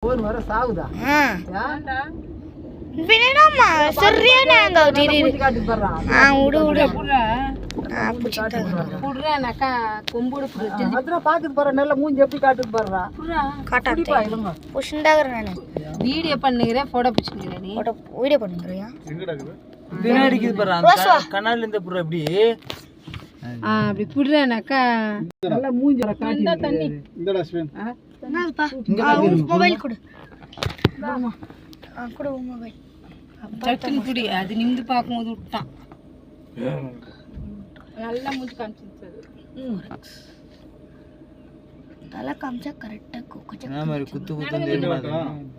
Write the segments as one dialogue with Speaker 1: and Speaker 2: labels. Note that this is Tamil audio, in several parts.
Speaker 1: போன் வர சாவுதா
Speaker 2: ஏன்டா பின்னமா சரியானங்க திடீர் உடு உடு புடுறானக்கா கொம்புடு புடுச்சு
Speaker 1: அதர பாக்குது பாரு நல்ல மூஞ்சி எப்படி காட்டுது பாருடா
Speaker 2: காட்டாதே புஷ்ண்டாகற நானு
Speaker 3: வீடியோ பண்ணுகிறேன் போட்டோ பிடிச்சிக்கிறேன் நீ
Speaker 2: போட்டோ வீடியோ பண்ணுறியா
Speaker 1: எங்கடா இருக்குது பின்னாடிக்குது பாரு அந்த கண்ணாடில இருந்து புற எப்படி
Speaker 3: அப்படி புடுறானக்கா
Speaker 1: நல்ல மூஞ்சி காட்டி தண்ணி இந்தடா ஸ்வீன்
Speaker 2: என்னப்பா மொபைல் கொடு கொடு மொபைல்
Speaker 3: சட்டுன்னு குடி அது நிமிந்து பார்க்கும்போது விட்டான் நல்லா மூஞ்சி காமிச்சிருச்சு
Speaker 2: தலை காமிச்சா கரெக்டா கொஞ்சம்
Speaker 1: என்ன மாதிரி குத்து குத்து தெரியுமா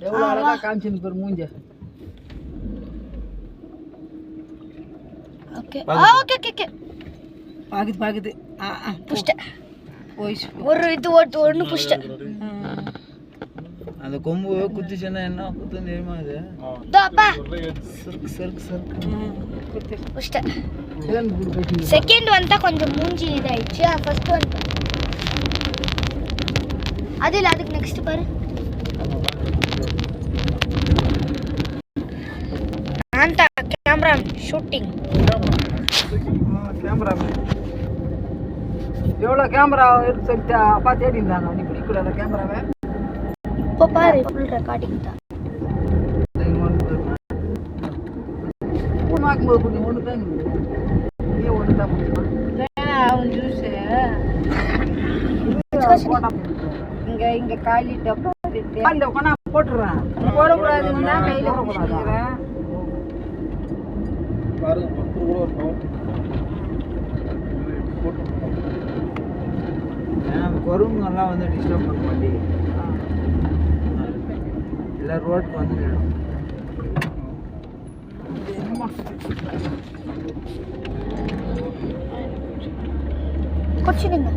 Speaker 1: எவ்வளவு அழகா காமிச்சின்னு பாரு மூஞ்சி
Speaker 2: ஓகே ஓகே ஓகே
Speaker 3: பாக்குது
Speaker 2: புஷ்ட
Speaker 3: போய்
Speaker 2: ஒரு இது ஒன்னு புஷ்ட
Speaker 1: அந்த கொம்பு குத்துச்சுன்னா என்ன குத்து தெரியுமா அது
Speaker 2: தோப்பா
Speaker 1: சர்க் சர்க் சர்க்
Speaker 2: புஷ்ட செகண்ட் வந்தா கொஞ்சம் மூஞ்சி இதாயிடுச்சு ஃபர்ஸ்ட் ஒன் அதில் அதுக்கு நெக்ஸ்ட் பாரு நான் தான் கேமரா ஷூட்டிங்
Speaker 1: கேமரா எவ்வளோ கேமரா இருக்கு சொல்லிட்டு அப்பா தேடி இருந்தாங்க நீ பிடிக்கூடாத கேமராவை
Speaker 2: இப்போ பாரு ஃபுல் ரெக்கார்டிங் தான்
Speaker 1: பார்க்கும்போது கொஞ்சம் ஒன்று தான் நீ ஒன்று தான்
Speaker 3: அவன் ஜூஸ் இங்க காலி டப்பா
Speaker 1: காலில் உட்காந்து போட்டுடுறேன்
Speaker 3: போடக்கூடாதுன்னா கையில போட்டுக்கிறேன்
Speaker 1: குரங்குங்கெல்லாம் வந்து டிஸ்டர்ப் பண்ண மாட்டேங்குது எல்லாம் ரோட்டுக்கு வந்து
Speaker 2: குடிச்சிடுங்க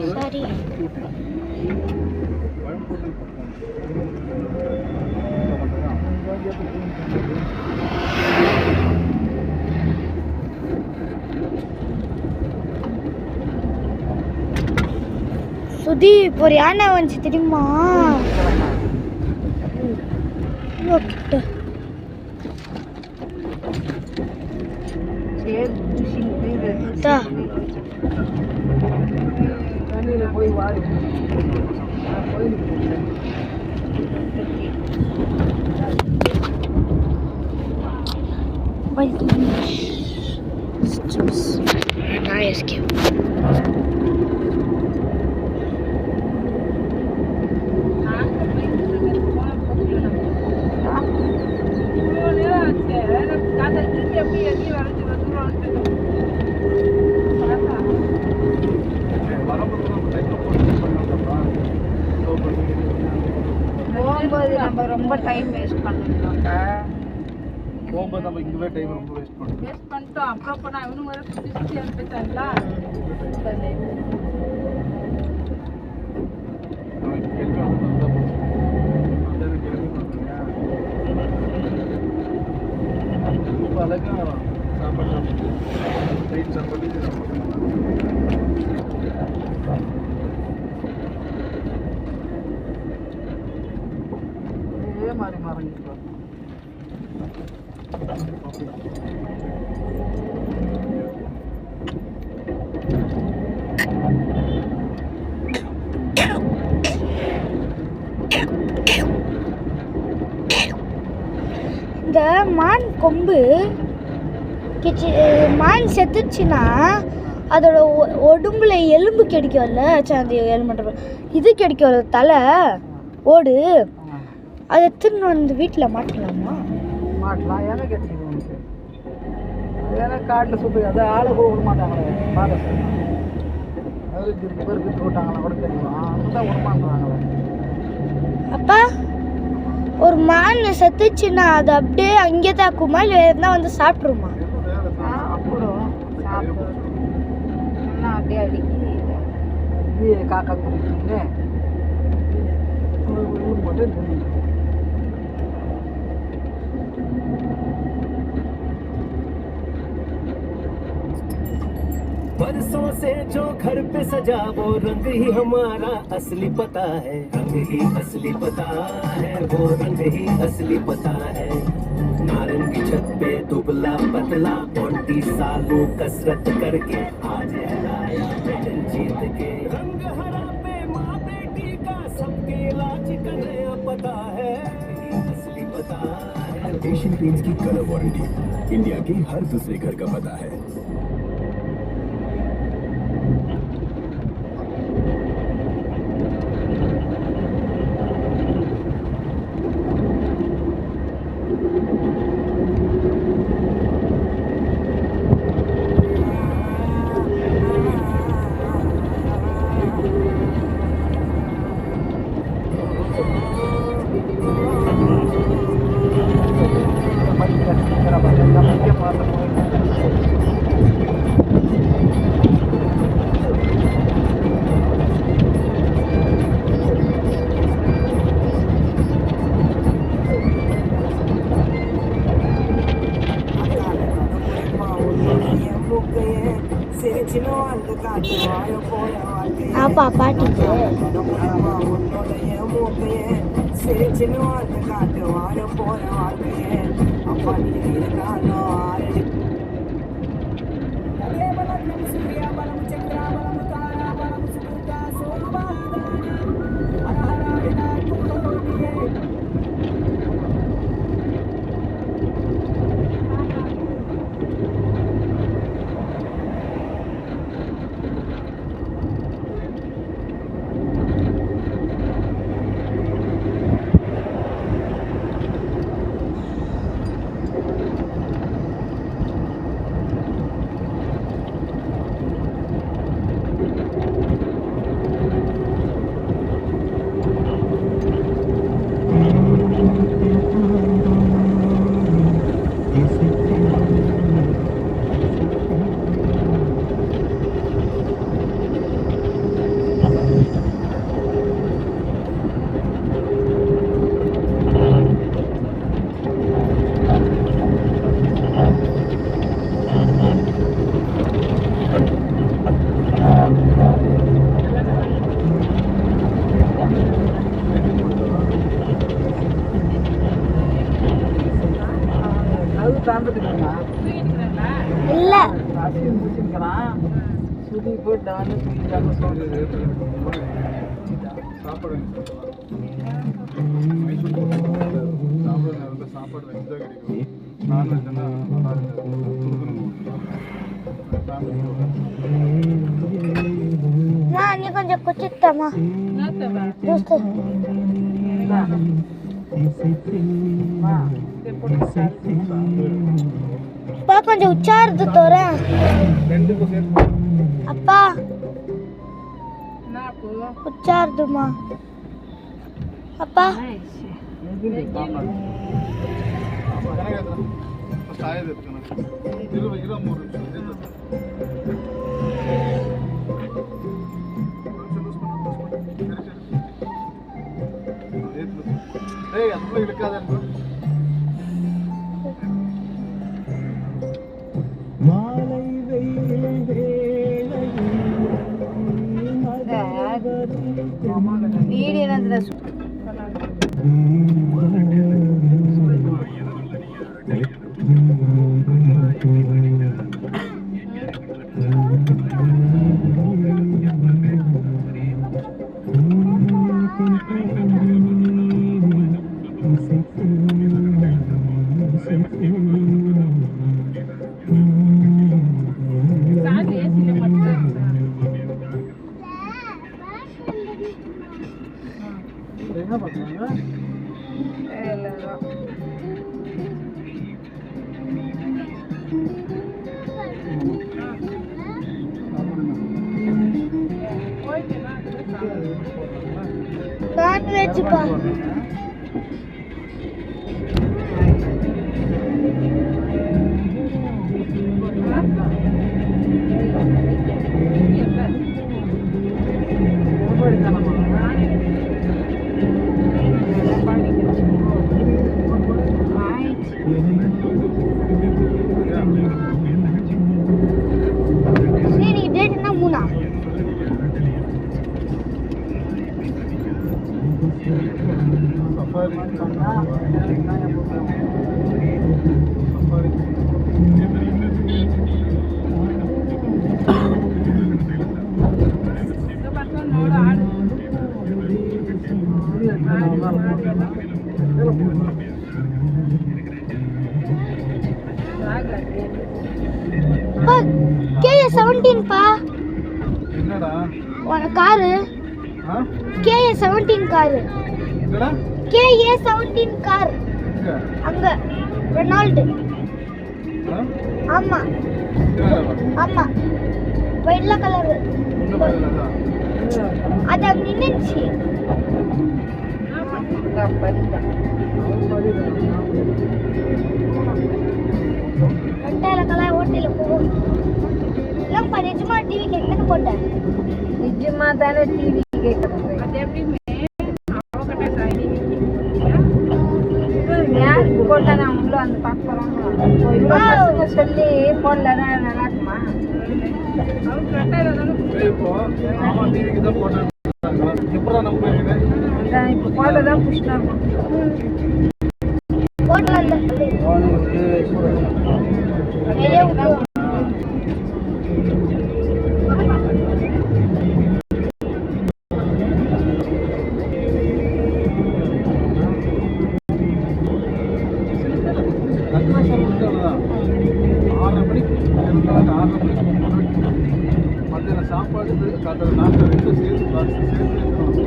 Speaker 2: சரி சுதீப் ஒரு யானை வந்துச்சு தெரியுமா
Speaker 1: தண்ணியில் போய் வாடி
Speaker 3: நம்ம ரொம்ப டைம் வேஸ்ட் பண்ணிட்டோம்க்கா
Speaker 1: போகும்போது நம்ம இங்கே டைம் ரொம்ப வேஸ்ட்
Speaker 3: பண்ணிட்டோம் அப்புறம் போனால் அவனும் வர சுற்றி அனுப்பிட்டாங்களா
Speaker 1: அழகாக சாப்பாடு மாறி மாறி
Speaker 2: இந்த மான் கொம்பு மான் செத்துச்சுன்னா அதோட உடம்புல எலும்பு கிடைக்கும்ல அந்த எலும்பு இது கிடைக்கும் தலை ஓடு அதை எடுத்துன்னு வந்து வீட்டில் மாட்டலாமா
Speaker 1: மாட்டலாம் ஏன்னா கேட்டுக்கணும் ஏன்னா காட்டில் சுற்றி அதை ஆளை கூட விட மாட்டாங்களே பாதை அதுக்கு பேருக்கு போட்டாங்களா கூட தெரியும் அதுதான் விடமாட்டாங்களே
Speaker 2: அப்பா ஒரு மான் செத்துச்சுன்னா அது அப்படியே அங்கே தாக்குமா இல்லை எதுனா வந்து சாப்பிட்ருமா
Speaker 3: சாப்பிடும் சாப்பிடும் இன்னும் அப்படியே அடிக்கி
Speaker 1: இது காக்கா குடிக்குங்க போட்டு
Speaker 4: बरसों से जो घर पे सजा वो रंग ही हमारा असली पता है, रंग ही असली पता है, वो रंग ही असली पता है। नारंगी छत पे दुबला पतला 20 सालों कसरत करके आज हराया मेडल जीत के। रंग हरा पे माँ बेटी का सबके इलाज का नया पता है, असली पता है।
Speaker 5: एशियन पेंट्स की कलर वारंटी इंडिया के हर दूसरे घर का पता है।
Speaker 2: அப்பா பாட்டிக்கு
Speaker 1: அது தாண்டதுக்குண்ணா
Speaker 2: இல்ல
Speaker 1: அசியம் பிடிச்சிருக்கிறான் சுதி போட்டு வந்து தூக்கிட்டாங்க சொல்லுது
Speaker 6: சாப்பாடு சாப்பாடு வெஞ்சா கிடைக்கும் நான்வெஜ்னா
Speaker 2: நீ கொஞ்சம் குச்சிட்டமா அப்பா கொஞ்சம் உச்சாரத்து தோற அப்பா உச்சாரதுமா அப்பா
Speaker 1: என்ன பண்ணுறாங்க
Speaker 2: நான்வெஜ்ப்பா
Speaker 6: சஃபாரி
Speaker 1: பண்ணா வேலைக்கு தான் என் போகிறேன்.
Speaker 6: சஃபாரி
Speaker 3: இங்க பார்த்தா ನೋಡು ಆಡು
Speaker 2: பா KA17 பா
Speaker 6: என்னடா
Speaker 2: காரு
Speaker 6: ஆ
Speaker 2: KA17 காரு
Speaker 6: என்னடா
Speaker 2: KA17 கார்
Speaker 6: எங்க
Speaker 2: அங்க ரெனால்டு
Speaker 6: ஆ
Speaker 2: ஆமா
Speaker 6: என்னடா
Speaker 2: ஆமா வெள்ளை கலர்
Speaker 6: ஒண்ணு பண்ணலடா
Speaker 2: அது அங்க நின்னுச்சு ரெண்டாயிர கலர் ஓட்டையில போகும் இல்லப்பா நிஜமா டிவி கேட்க போட்டேன்
Speaker 1: நிஜமா தானே டிவி கேட்குறது
Speaker 3: அது எப்படியுமே அவகிட்ட ட்ரைனிங்
Speaker 1: யார் போட்டால் நான் உள்ள வந்து பார்க்க போகிறாங்க இவ்வளோ பசங்க சொல்லி போடலன்னா நல்லா இருக்குமா
Speaker 3: ಅವ್ರು ಕರೆಕ್ಟಾಗಿ ಇರೋದನ್ನು
Speaker 6: இப்போ ஆமா டிவிக்கு தான் போட்டேன் எப்படா நம்ம போயிருக்கே
Speaker 1: அதான் இப்போ போட தான் புஷ்னா இருக்கும்
Speaker 2: போட்டல நிறைய விட்டுருவோம்.
Speaker 6: கன்வென்ஷன் முடிஞ்சவங்கதான் 6:30 மணிக்கு 6:30 மணிக்கு மத்தியான சாப்பாடு காலையில் நாங்கள் ரெண்டும் சேர்த்து பாக்ஸ் சேர்த்து